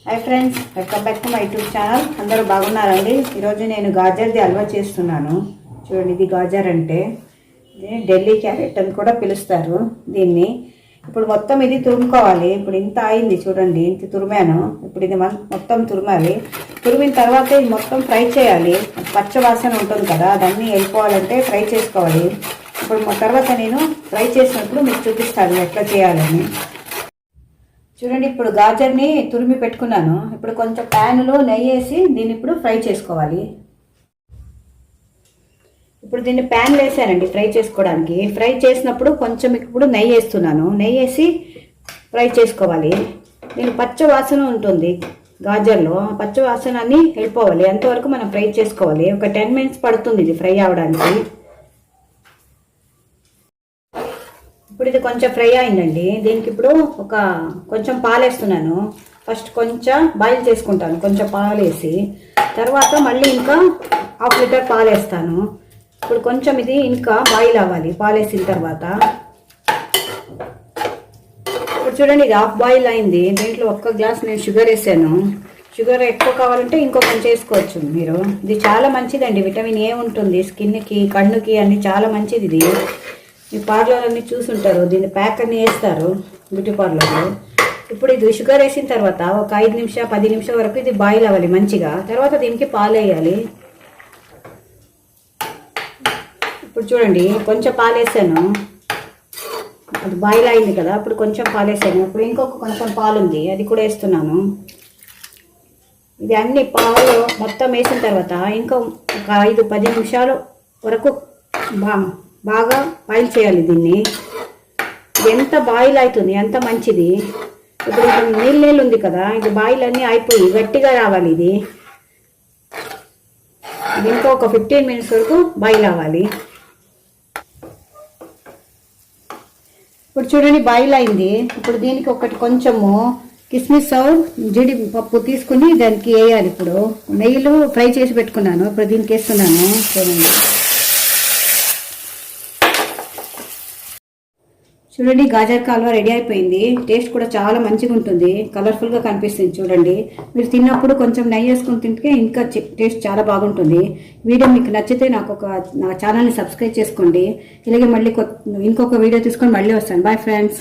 Hi friends, welcome back to my YouTube channel. అందరూ బాగున్నారండి. ఈరోజు నేను గాజర్ది హల్వా చేస్తున్నాను. చూడండి, ఇది గాజర్ అంటే ఢిల్లీ క్యారెట్ అని కూడా పిలుస్తారు దీన్ని. ఇప్పుడు మొత్తం ఇది తురుముకోవాలి. ఇప్పుడు ఇంత అయింది చూడండి, ఇంత తురిమాను. ఇప్పుడు ఇది మొత్తం తురమాలి. తురిమిన తర్వాత ఇది మొత్తం ఫ్రై చేయాలి. పచ్చ వాసన ఉంటుంది కదా, అదన్నీ వెళ్ళిపోవాలంటే ఫ్రై చేసుకోవాలి. ఇప్పుడు తర్వాత నేను ఫ్రై చేసినప్పుడు మీకు చూపిస్తాను ఎట్లా చేయాలని. చూడండి, ఇప్పుడు గాజర్ని తురిమి పెట్టుకున్నాను. ఇప్పుడు కొంచెం ప్యాన్లో నెయ్యి వేసి దీన్ని ఇప్పుడు ఫ్రై చేసుకోవాలి. ఇప్పుడు దీన్ని ప్యాన్లో వేసానండి ఫ్రై చేసుకోవడానికి. ఫ్రై చేసినప్పుడు కొంచెం ఇప్పుడు నెయ్యి వేస్తున్నాను. నెయ్యి వేసి ఫ్రై చేసుకోవాలి. దీని పచ్చ వాసన ఉంటుంది గాజర్లో, పచ్చ వాసన అన్నీ వెళ్ళిపోవాలి. అంతవరకు మనం ఫ్రై చేసుకోవాలి. ఒక 10 minutes పడుతుంది ఇది ఫ్రై అవ్వడానికి. ఇప్పుడు ఇది కొంచెం ఫ్రై అయిందండి. దీనికి ఇప్పుడు కొంచెం పాలు వేస్తున్నాను. ఫస్ట్ కొంచెం బాయిల్ చేసుకుంటాను, కొంచెం పాలు వేసి. తర్వాత మళ్ళీ ఇంకా 1/2 లీటర్ పాలు వేస్తాను. ఇప్పుడు కొంచెం ఇది ఇంకా బాయిల్ అవ్వాలి పాలు వేసిన తర్వాత. ఇప్పుడు చూడండి, ఇది హాఫ్ బాయిల్ అయింది. దీంట్లో 1 గ్లాస్ నేను షుగర్ వేసాను. షుగర్ ఎక్కువ కావాలంటే ఇంకో కొంచెం వేసుకోవచ్చు మీరు. ఇది చాలా మంచిదండి, విటమిన్ ఏ ఉంటుంది స్కిన్కి, కన్నుకి అన్ని చాలా మంచిది ఇది. ఈ పార్లర్ అన్ని చూసుంటారు, దీన్ని ప్యాక్ అన్ని వేస్తారు బ్యూటీ పార్లర్లో. ఇప్పుడు ఇది షుగర్ వేసిన తర్వాత ఒక 5 నిమిషాలు 10 నిమిషాల వరకు ఇది బాయిల్ అవ్వాలి మంచిగా. తర్వాత దీనికి పాలు వేయాలి. ఇప్పుడు చూడండి, కొంచెం పాలు వేసాను, అది బాయిల్ అయింది కదా. ఇప్పుడు కొంచెం పాలు వేసాను. ఇప్పుడు ఇంకొక కొంచెం పాలు ఉంది, అది కూడా వేస్తున్నాను. ఇది అన్ని పాలు మొత్తం వేసిన తర్వాత ఇంకా ఒక 5-10 నిమిషాలు వరకు బాగా బాయిల్ చేయాలి దీన్ని. ఎంత బాయిల్ అవుతుంది ఎంత మంచిది. ఇప్పుడు నీళ్ళు ఉంది కదా, ఇది బాయిల్ అన్నీ అయిపోయి గట్టిగా రావాలి. ఇది ఇంకా ఒక 15 minutes వరకు బాయిల్ అవ్వాలి. ఇప్పుడు చూడండి, బాయిల్ అయింది. ఇప్పుడు దీనికి కొంచెము కిస్మిస్ జీడిపప్పు తీసుకుని దానికి వేయాలి. ఇప్పుడు నెయ్యిలో ఫ్రై చేసి పెట్టుకున్నాను, ఇప్పుడు దీనికి వేస్తున్నాను. చూడండి, గాజర్ హల్వా రెడీ అయిపోయింది. టేస్ట్ కూడా చాలా మంచిగా ఉంటుంది, కలర్ఫుల్గా కనిపిస్తుంది. చూడండి, మీరు తిన్నప్పుడు కొంచెం నెయ్యి వేసుకుని తింటే ఇంకా టేస్ట్ చాలా బాగుంటుంది. వీడియో మీకు నచ్చితే నా ఛానల్ని సబ్స్క్రైబ్ చేసుకోండి. ఇలాగే మళ్ళీ ఇంకొక వీడియో తీసుకొని మళ్ళీ వస్తాను. Bye friends.